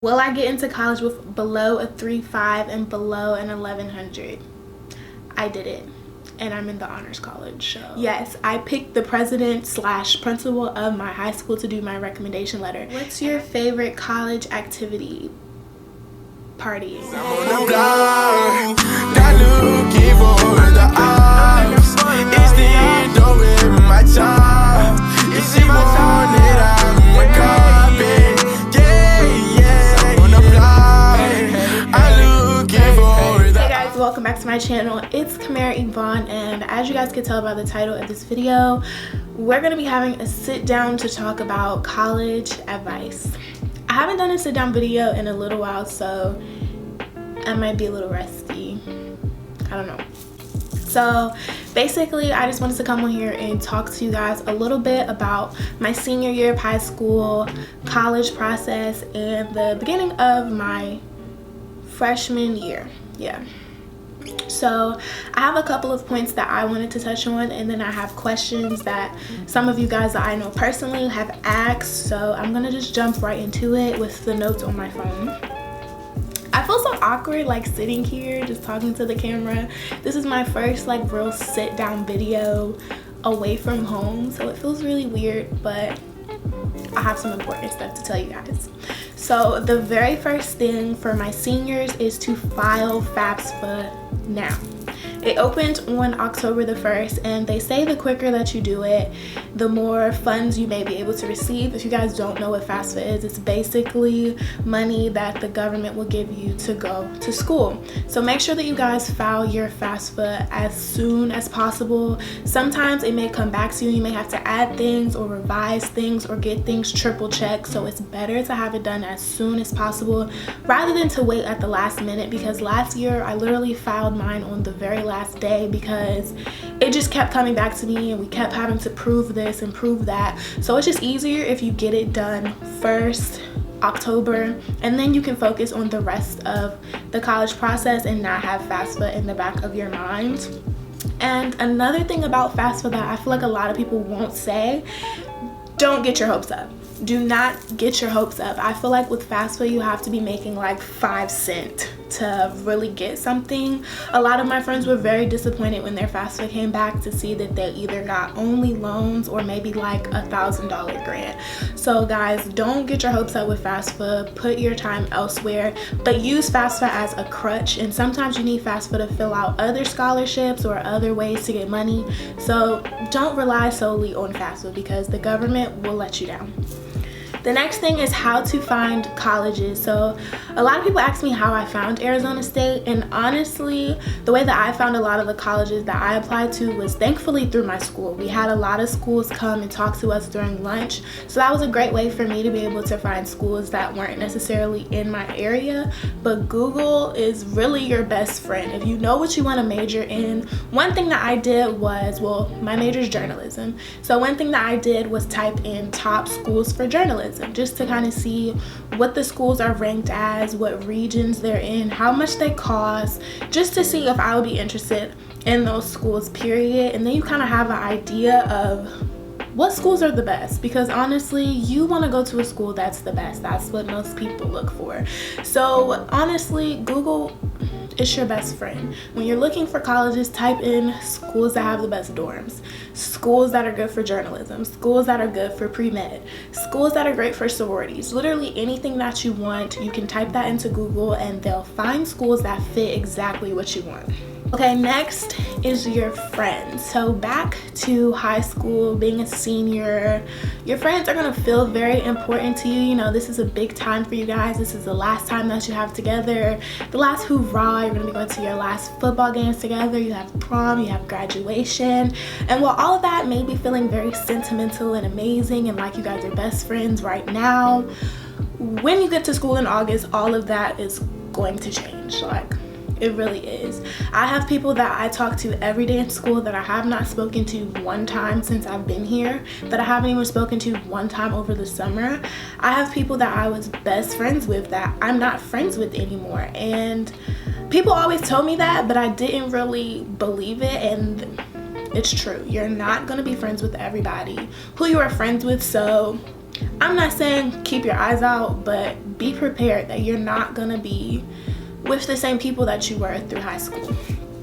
Will I get into college with below a 3.5 and below an 1100? I did it, and I'm in the honors college. So yes, I picked the president / principal of my high school to do my recommendation letter. What's your favorite college activity? Partying. Welcome back to my channel. It's Kimerayvonne, and as you guys can tell by the title of this video, we're going to be having a sit down to talk about college advice. I haven't done a sit down video in a little while, so I might be a little rusty. I don't know. So basically, I just wanted to come on here and talk to you guys a little bit about my senior year of high school, college process, and the beginning of my freshman year. Yeah. So I have a couple of points that I wanted to touch on, and then I have questions that some of you guys that I know personally have asked. So I'm gonna just jump right into it with the notes on my phone. I feel so awkward like sitting here just talking to the camera. This is my first like real sit down video away from home, so it feels really weird, but I have some important stuff to tell you guys. So the very first thing for my seniors is to file Fafsa now. It opened on October the 1st, and they say the quicker that you do it, the more funds you may be able to receive. If you guys don't know what Fafsa is, it's basically money that the government will give you to go to school. So make sure that you guys file your Fafsa as soon as possible. Sometimes it may come back to you. You may have to add things or revise things or get things triple checked. So it's better to have it done as soon as possible rather than to wait at the last minute, because last year I literally filed mine on the very last day because it just kept coming back to me and we kept having to prove this and prove that. So it's just easier if you get it done first October, and then you can focus on the rest of the college process and not have FAFSA in the back of your mind. And another thing about FAFSA that I feel like a lot of people won't say, don't get your hopes up. Do not get your hopes up. I feel like with FAFSA you have to be making like 5 cents to really get something. A lot of my friends were very disappointed when their FAFSA came back to see that they either got only loans or maybe like $1,000 grant. So guys, don't get your hopes up with FAFSA. Put your time elsewhere, but use FAFSA as a crutch, and sometimes you need FAFSA to fill out other scholarships or other ways to get money. So don't rely solely on FAFSA because the government will let you down. The next thing is how to find colleges. So a lot of people ask me how I found Arizona State, and honestly, the way that I found a lot of the colleges that I applied to was thankfully through my school. We had a lot of schools come and talk to us during lunch, so that was a great way for me to be able to find schools that weren't necessarily in my area. But Google is really your best friend. If you know what you want to major in, one thing that I did was, well, my major is journalism, so one thing that I did was type in top schools for journalism, just to kind of see what the schools are ranked as, what regions they're in, how much they cost, just to see if I would be interested in those schools, period. And then you kind of have an idea of what schools are the best, because honestly, you want to go to a school that's the best. That's what most people look for. So honestly, Google is your best friend. When you're looking for colleges, type in schools that have the best dorms, schools that are good for journalism, schools that are good for pre-med, schools that are great for sororities. Literally anything that you want, you can type that into Google and they'll find schools that fit exactly what you want. Okay, next is your friends. So back to high school, being a senior, your friends are gonna feel very important to you. You know, this is a big time for you guys. This is the last time that you have together, the last hoorah. You're gonna be going to your last football games together. You have prom, you have graduation. And while all of that may be feeling very sentimental and amazing and like you guys are best friends right now, when you get to school in August, all of that is going to change. Like, it really is. I have people that I talk to every day in school that I have not spoken to one time since I've been here, that I haven't even spoken to one time over the summer. I have people that I was best friends with that I'm not friends with anymore. And people always told me that, but I didn't really believe it, and it's true. You're not gonna be friends with everybody who you are friends with, so I'm not saying keep your eyes out, but be prepared that you're not gonna be with the same people that you were through high school.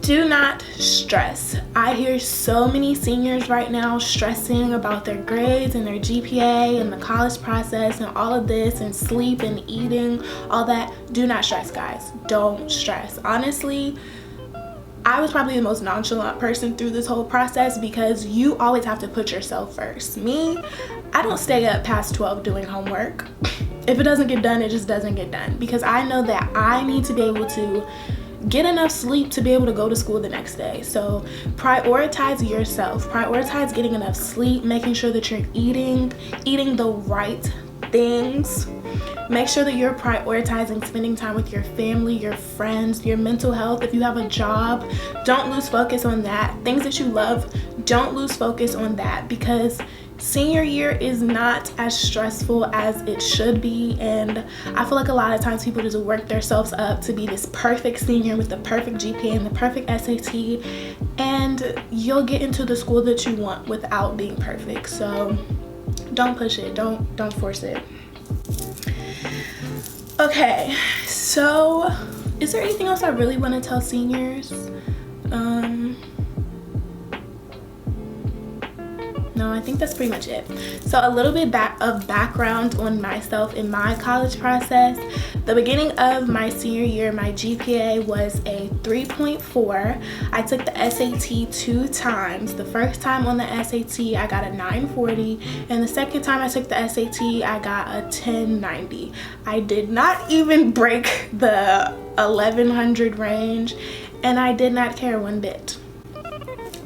Do not stress. I hear so many seniors right now stressing about their grades and their GPA and the college process and all of this and sleep and eating, all that. Do not stress, guys. Don't stress. Honestly, I was probably the most nonchalant person through this whole process because you always have to put yourself first. Me, I don't stay up past 12 doing homework. If it doesn't get done, it just doesn't get done, because I know that I need to be able to get enough sleep to be able to go to school the next day. So prioritize yourself. Prioritize getting enough sleep, making sure that you're eating the right things. Make sure that you're prioritizing spending time with your family, your friends, your mental health. If you have a job, don't lose focus on that. Things that you love, don't lose focus on that, because senior year is not as stressful as it should be. And I feel like a lot of times people just work themselves up to be this perfect senior with the perfect GPA and the perfect SAT, and you'll get into the school that you want without being perfect. So don't push it, don't force it. Okay, so is there anything else I really want to tell seniors? No, I think that's pretty much it. So a little bit of background on myself in my college process. The beginning of my senior year, my GPA was a 3.4. I took the SAT 2 times. The first time on the SAT, I got a 940, and the second time I took the SAT, I got a 1090. I did not even break the 1100 range, and I did not care one bit.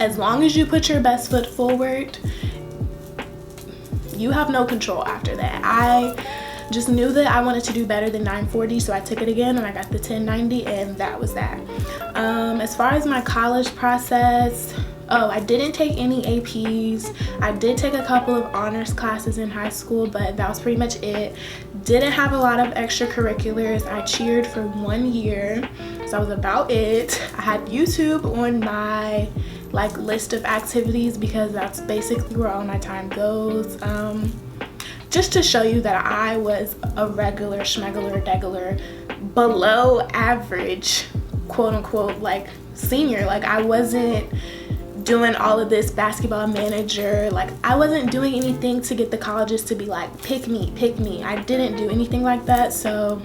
As long as you put your best foot forward, you have no control after that. I just knew that I wanted to do better than 940, so I took it again and I got the 1090, and that was that. As far as my college process, I didn't take any APs. I did take a couple of honors classes in high school, but that was pretty much it. Didn't have a lot of extracurriculars. I cheered for 1 year, so that was about it. I had YouTube on my list of activities because that's basically where all my time goes. Just to show you that I was a regular schmegular degular, below average, quote unquote, senior. I wasn't doing all of this basketball manager. I wasn't doing anything to get the colleges to be pick me. I didn't do anything like that, so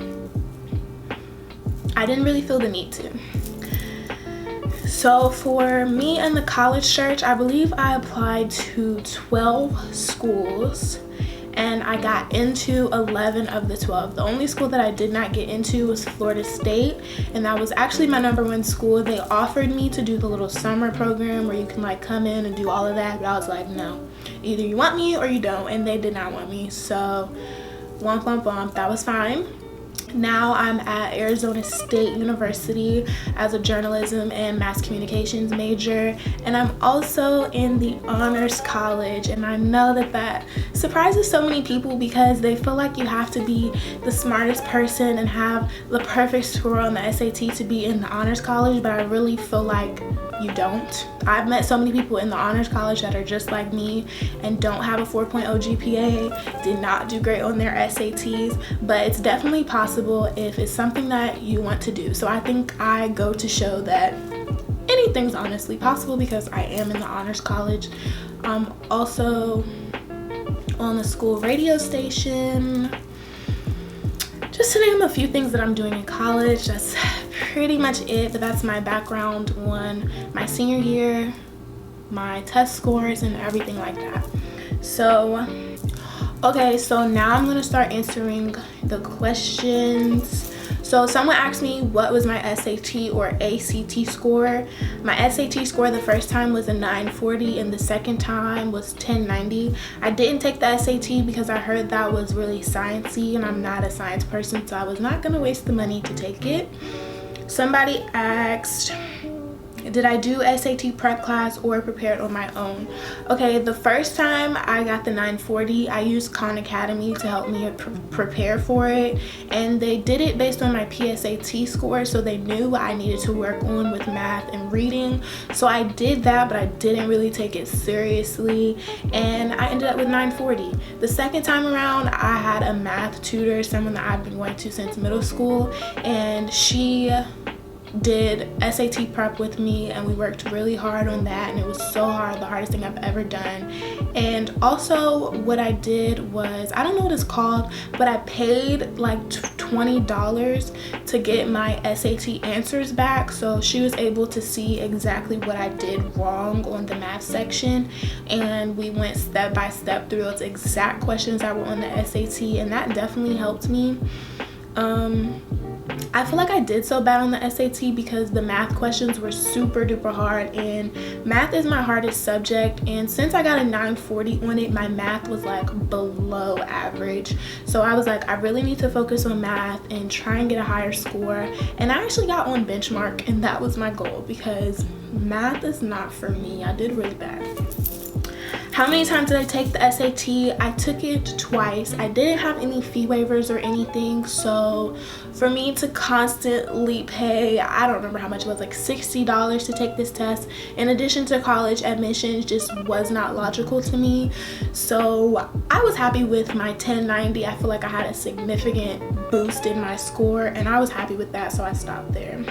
I didn't really feel the need to. So for me and the college search, I believe I applied to 12 schools, and I got into 11 of the 12. The only school that I did not get into was Florida State, and that was actually my #1 school. They offered me to do the little summer program where you can come in and do all of that, but I was like, no, either you want me or you don't, and they did not want me. So womp womp womp, that was fine. Now I'm at Arizona State University as a journalism and mass communications major, and I'm also in the honors college. And I know that surprises so many people because they feel like you have to be the smartest person and have the perfect score on the SAT to be in the honors college, but I really feel like you don't. I've met so many people in the honors college that are just like me and don't have a 4.0 GPA, did not do great on their SATs, but it's definitely possible if it's something that you want to do. So I think I go to show that anything's honestly possible because I am in the honors college. I'm also on the school radio station. Just to name a few things that I'm doing in college, that's pretty much it. But that's my background on my senior year, my test scores, and everything like that. So, okay, so now I'm gonna start answering the questions. So someone asked me what was my SAT or ACT score. My SAT score the first time was a 940 and the second time was 1090. I didn't take the SAT because I heard that was really sciencey and I'm not a science person, so I was not gonna waste the money to take it. Somebody asked Did I do SAT prep class or prepared on my own? Okay, the first time I got the 940, I used Khan Academy to help me prepare for it, and they did it based on my PSAT score, so they knew what I needed to work on with math and reading. So I did that, but I didn't really take it seriously, and I ended up with 940. The second time around, I had a math tutor, someone that I've been going to since middle school, and she did SAT prep with me, and we worked really hard on that, and it was so hard, the hardest thing I've ever done. And also what I did was, I don't know what it's called, but I paid like $20 to get my SAT answers back, so she was able to see exactly what I did wrong on the math section, and we went step by step through those exact questions that were on the SAT, and that definitely helped me. I feel like I did so bad on the SAT because the math questions were super duper hard, and math is my hardest subject, and since I got a 940 on it, my math was like below average. So I was like, I really need to focus on math and try and get a higher score, and I actually got on benchmark, and that was my goal because math is not for me. I did really bad. How many times did I take the SAT? I took it twice. I didn't have any fee waivers or anything, so for me to constantly pay, I don't remember how much it was, like $60 to take this test in addition to college admissions just was not logical to me. So I was happy with my 1090. I feel like I had a significant boost in my score, and I was happy with that, so I stopped there.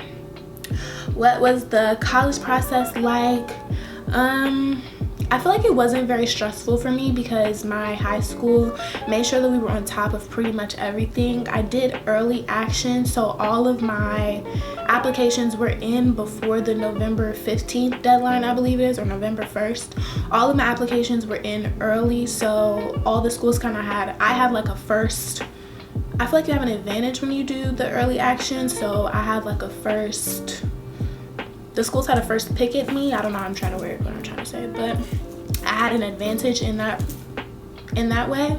What was the college process like? I feel like it wasn't very stressful for me because my high school made sure that we were on top of pretty much everything. I did early action, so all of my applications were in before the November 15th deadline, I believe it is, or November 1st. All of my applications were in early, so all the schools kind of had, I had like a first, I feel like you have an advantage when you do the early action, so I had like a first, the schools had a first pick at me. I don't know how I'm trying to word what I'm trying to say, but I had an advantage in that way.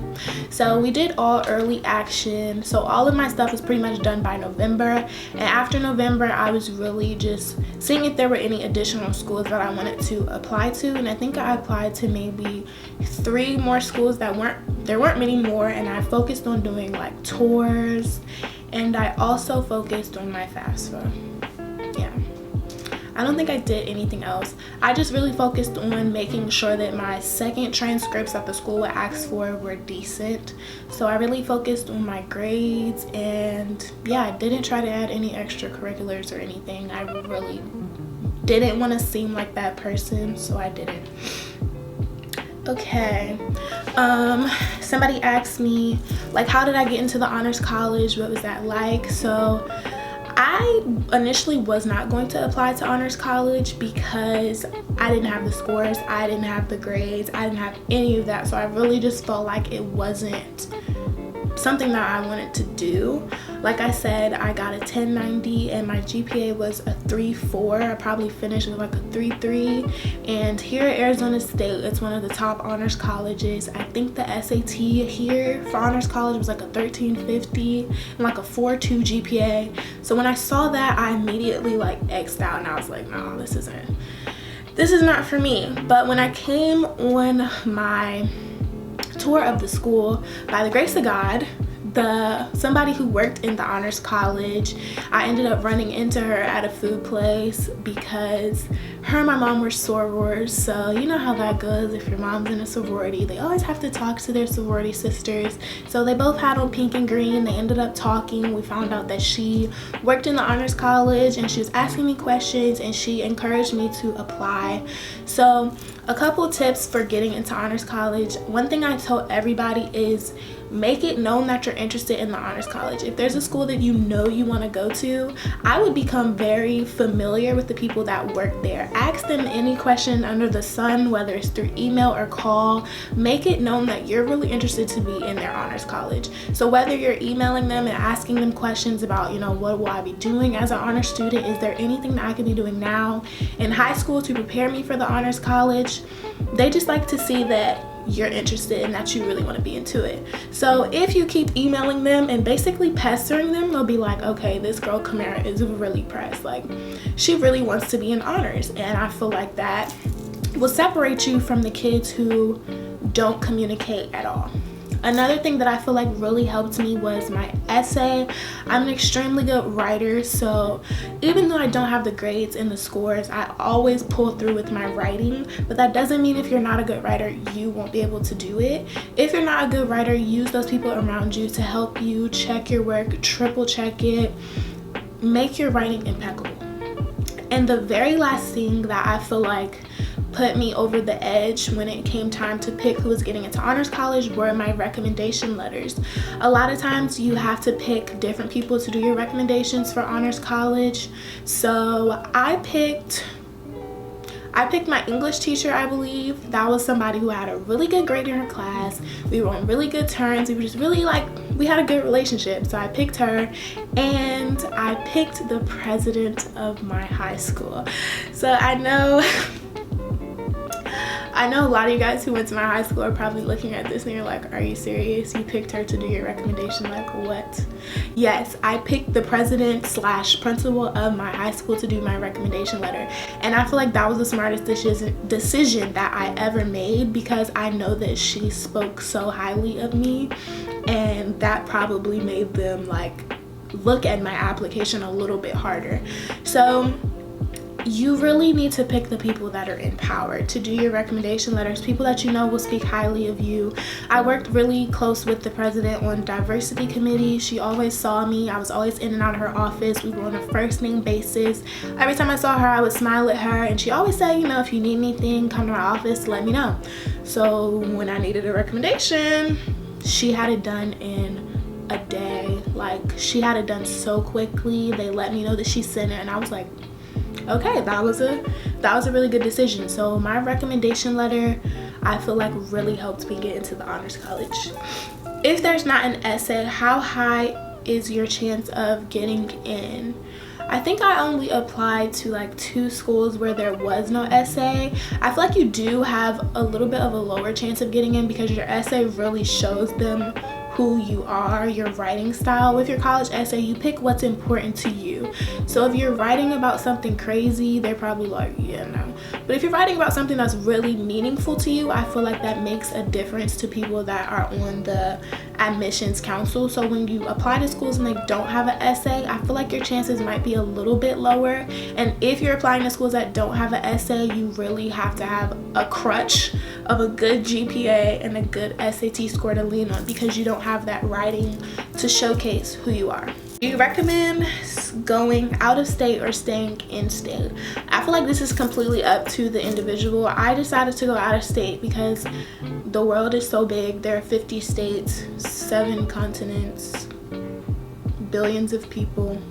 So we did all early action, so all of my stuff was pretty much done by November, and after November I was really just seeing if there were any additional schools that I wanted to apply to, and I think I applied to maybe 3 more schools there weren't many more, and I focused on doing like tours, and I also focused on my Fafsa. Yeah, I don't think I did anything else. I just really focused on making sure that my second transcripts that the school would ask for were decent. So I really focused on my grades, and yeah, I didn't try to add any extracurriculars or anything. I really didn't want to seem like that person, so I didn't. Okay, somebody asked me, like, how did I get into the honors college? What was that like? So I initially was not going to apply to honors college because I didn't have the scores, I didn't have the grades, I didn't have any of that, so I really just felt like it wasn't something that I wanted to do. Like I said, I got a 1090 and my GPA was a 3.4. I probably finished with like a 3.3, and here at Arizona State, it's one of the top honors colleges. I think the SAT here for honors college was like a 1350 and like a 4.2 GPA. So when I saw that, I immediately like X'd out, and I was like, no, this is not for me. But when I came on my tour of the school, by the grace of God, somebody who worked in the honors college, I ended up running into her at a food place because her and my mom were sorors. So you know how that goes. If your mom's in a sorority, they always have to talk to their sorority sisters. So they both had on pink and green. They ended up talking. We found out that she worked in the honors college, and she was asking me questions, and she encouraged me to apply. So a couple tips for getting into honors college. One thing I tell everybody is make it known that you're interested in the honors college. If there's a school that you know you want to go to, I would become very familiar with the people that work there. Ask them any question under the sun, whether it's through email or call. Make it known that you're really interested to be in their honors college. So whether you're emailing them and asking them questions about, you know, what will I be doing as an honors student? Is there anything that I could be doing now in high school to prepare me for the honors college? They just like to see that you're interested and that you really want to be into it. So if you keep emailing them and basically pestering them, they'll be like, okay, this girl Kimera is really pressed, like she really wants to be in honors. And I feel like that will separate you from the kids who don't communicate at all. Another thing that I feel like really helped me was my essay. I'm an extremely good writer, so even though I don't have the grades and the scores, I always pull through with my writing. But that doesn't mean if you're not a good writer, you won't be able to do it. If you're not a good writer, use those people around you to help you check your work, triple check it, make your writing impeccable. And the very last thing that I feel like put me over the edge when it came time to pick who was getting into honors college were my recommendation letters. A lot of times you have to pick different people to do your recommendations for honors college. So I picked my English teacher, I believe. That was somebody who had a really good grade in her class. We were on really good terms. We were just really we had a good relationship. So I picked her, and I picked the president of my high school. So I know a lot of you guys who went to my high school are probably looking at this and you're like, are you serious? You picked her to do your recommendation? Like, what? Yes, I picked the president / principal of my high school to do my recommendation letter. And I feel like that was the smartest decision that I ever made, because I know that she spoke so highly of me, and that probably made them look at my application a little bit harder. So you really need to pick the people that are in power to do your recommendation letters, people that you know will speak highly of you. I worked really close with the president on diversity committee. She always saw me. I was always in and out of her office. We were on a first name basis. Every time I saw her, I would smile at her, and she always said, if you need anything, come to my office, let me know. So when I needed a recommendation, she had it done in a day. She had it done so quickly. They let me know that she sent it, and I was like, okay, that was a really good decision. So my recommendation letter, I feel like really helped me get into the honors college. If there's not an essay, how high is your chance of getting in? I think I only applied to 2 schools where there was no essay. I feel like you do have a little bit of a lower chance of getting in because your essay really shows them who you are, your writing style. With your college essay, you pick what's important to you. So if you're writing about something crazy, they're probably like, yeah, no. But if you're writing about something that's really meaningful to you, I feel like that makes a difference to people that are on the admissions council. So when you apply to schools and they don't have an essay, I feel like your chances might be a little bit lower. And if you're applying to schools that don't have an essay, you really have to have a crutch of a good GPA and a good SAT score to lean on, because you don't have that writing to showcase who you are. Do you recommend going out of state or staying in state? I feel like this is completely up to the individual. I decided to go out of state because the world is so big. There are 50 states, 7 continents, billions of people.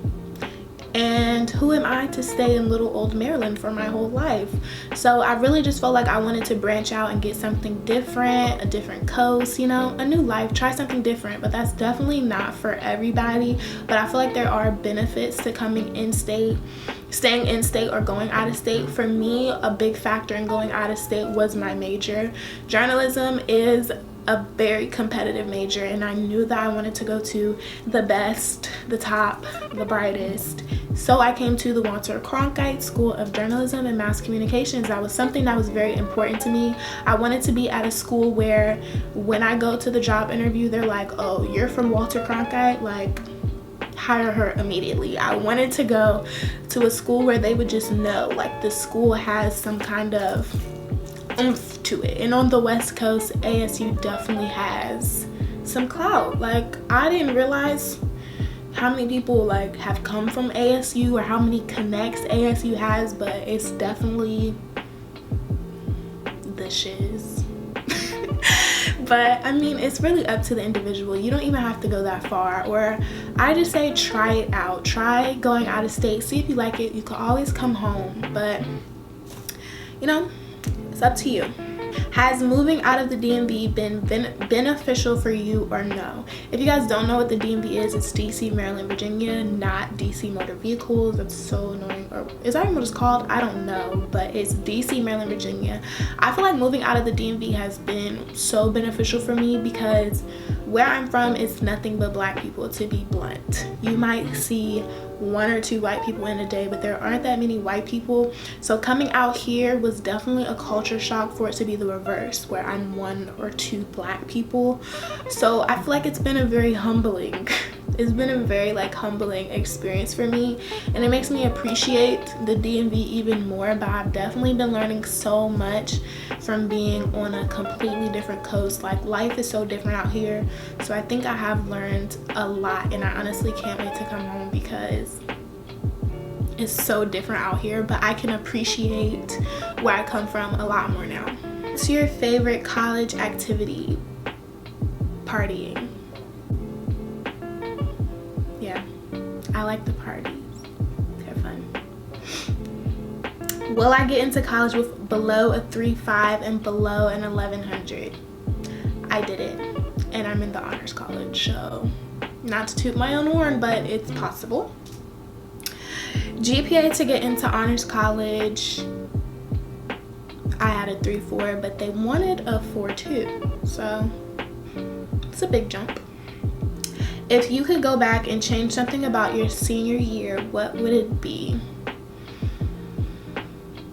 And who am I to stay in little old Maryland for my whole life? So I really just felt like I wanted to branch out and get something different, a different coast, a new life, try something different. But that's definitely not for everybody. But I feel like there are benefits to coming in state, staying in state, or going out of state. For me, a big factor in going out of state was my major. Journalism is a very competitive major, and I knew that I wanted to go to the best, the top, the brightest. So I came to the Walter Cronkite School of Journalism and Mass Communications. That was something that was very important to me. I wanted to be at a school where when I go to the job interview, they're like, oh, you're from Walter Cronkite? Hire her immediately. I wanted to go to a school where they would just know, the school has some kind of oomph to it. And on the West Coast, ASU definitely has some clout. I didn't realize how many people have come from ASU or how many connects ASU has, but it's definitely the shiz. But I mean, it's really up to the individual. You don't even have to go that far. Or I just say try it out. Try going out of state. See if you like it. You can always come home. But it's up to you. Has moving out of the DMV been beneficial for you or no? If you guys don't know what the DMV is, it's DC, Maryland, Virginia, not DC Motor Vehicles. That's so annoying. Or is that even what it's called? I don't know, but it's DC, Maryland, Virginia. I feel like moving out of the DMV has been so beneficial for me because where I'm from, it's nothing but black people, to be blunt. You might see 1 or 2 white people in a day, but there aren't that many white people. So coming out here was definitely a culture shock for it to be the reverse, where I'm 1 or 2 black people. So I feel like it's been a very humbling humbling experience for me, and it makes me appreciate the DMV even more. But I've definitely been learning so much from being on a completely different coast. Like, life is so different out here, so I think I have learned a lot, and I honestly can't wait to come home because it's so different out here. But I can appreciate where I come from a lot more now. What's your favorite college activity? Partying. Yeah, I like the parties. They're fun. Will I get into college with below a 3.5 and below an 1100? I did it, and I'm in the honors college, so not to toot my own horn, but it's possible. GPA to get into honors college, I had a 3.4, but they wanted a 4.2, so it's a big jump. If you could go back and change something about your senior year, what would it be?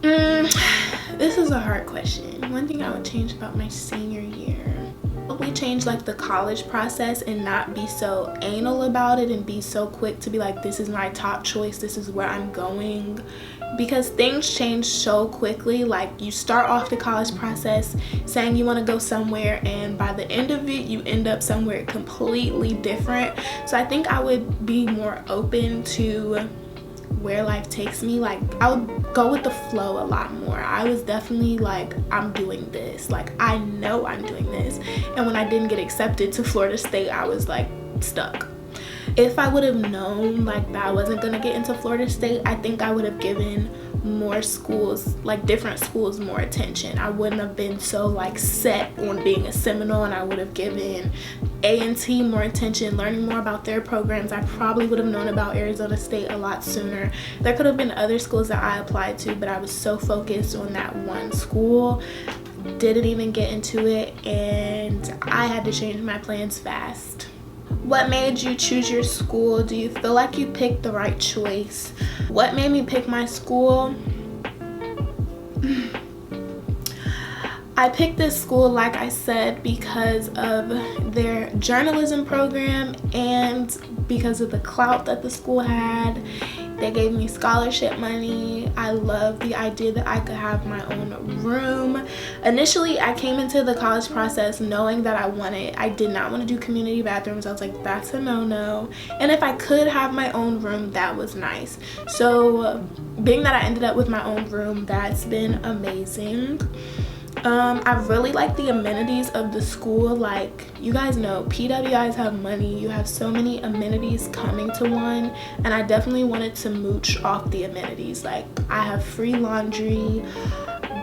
This is a hard question. One thing I would change about my senior year, probably change like the college process and not be so anal about it and be so quick to be like, this is my top choice, this is where I'm going, because things change so quickly. Like, you start off the college process saying you want to go somewhere, and by the end of it you end up somewhere completely different. So I think I would be more open to where life takes me. Like, I would go with the flow a lot more. I was definitely like, I'm doing this, like I know I'm doing this, and when I didn't get accepted to Florida State, I was like stuck. If I would have known like that I wasn't gonna get into Florida State, I think I would have given more schools, like different schools, more attention. I wouldn't have been so like set on being a Seminole, and I would have given A&T more attention, learning more about their programs. I probably would have known about Arizona State a lot sooner. There could have been other schools that I applied to, but I was so focused on that one school, didn't even get into it, and I had to change my plans fast. What made you choose your school? Do you feel like you picked the right choice? What made me pick my school? I picked this school, like I said, because of their journalism program and because of the clout that the school had. They gave me scholarship money. I love the idea that I could have my own room. Initially, I came into the college process knowing that I did not want to do community bathrooms. I was like, that's a no-no. And if I could have my own room, that was nice. So being that I ended up with my own room, that's been amazing. I really like the amenities of the school. Like, you guys know, PWIs have money. You have so many amenities coming to one, and I definitely wanted to mooch off the amenities. Like, I have free laundry.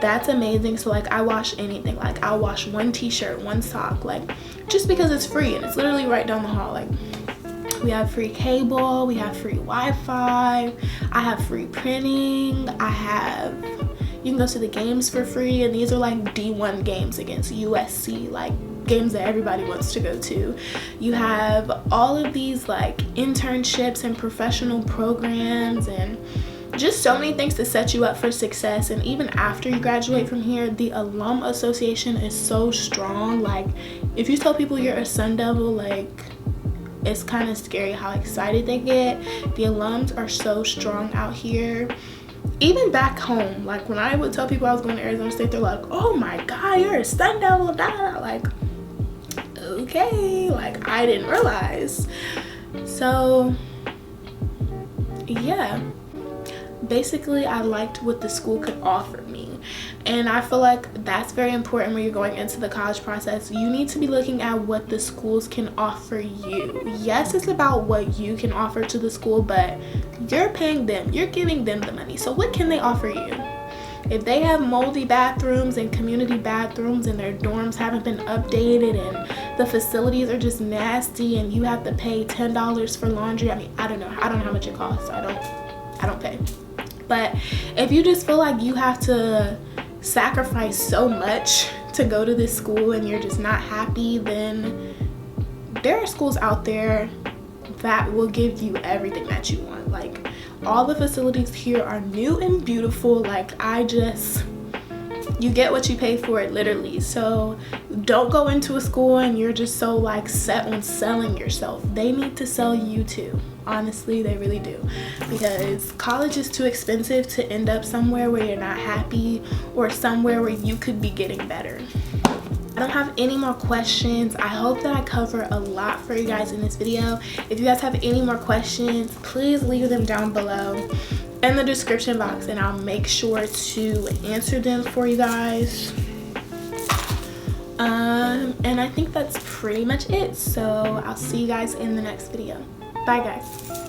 That's amazing. So like, I wash anything. Like, I'll wash one t-shirt, one sock, like just because it's free and it's literally right down the hall. Like, we have free cable, we have free Wi-Fi, I have free printing, you can go to the games for free, and these are like D1 games against USC, like games that everybody wants to go to. You have all of these like internships and professional programs and just so many things to set you up for success. And even after you graduate from here, the alum association is so strong. Like, if you tell people you're a Sun Devil, like, it's kind of scary how excited they get. The alums are so strong out here. Even back home, like when I would tell people I was going to Arizona State, they're like, oh my god, you're a Sun Devil, like, okay, like I didn't realize. So yeah, basically I liked what the school could offer me, and I feel like that's very important when you're going into the college process. You need to be looking at what the schools can offer you. Yes, it's about what you can offer to the school, but you're paying them, you're giving them the money, so what can they offer you? If they have moldy bathrooms and community bathrooms and their dorms haven't been updated and the facilities are just nasty and you have to pay $10 for laundry, I mean, I don't know how much it costs. I don't pay. But if you just feel like you have to sacrifice so much to go to this school and you're just not happy, then there are schools out there that will give you everything that you want. Like, all the facilities here are new and beautiful. Like, you get what you pay for, it literally. So don't go into a school and you're just so like set on selling yourself. They need to sell you too. Honestly, they really do, because college is too expensive to end up somewhere where you're not happy or somewhere where you could be getting better. I don't have any more questions. I hope that I cover a lot for you guys in this video. If you guys have any more questions, please leave them down below in the description box and I'll make sure to answer them for you guys. And I think that's pretty much it. So I'll see you guys in the next video. Bye guys.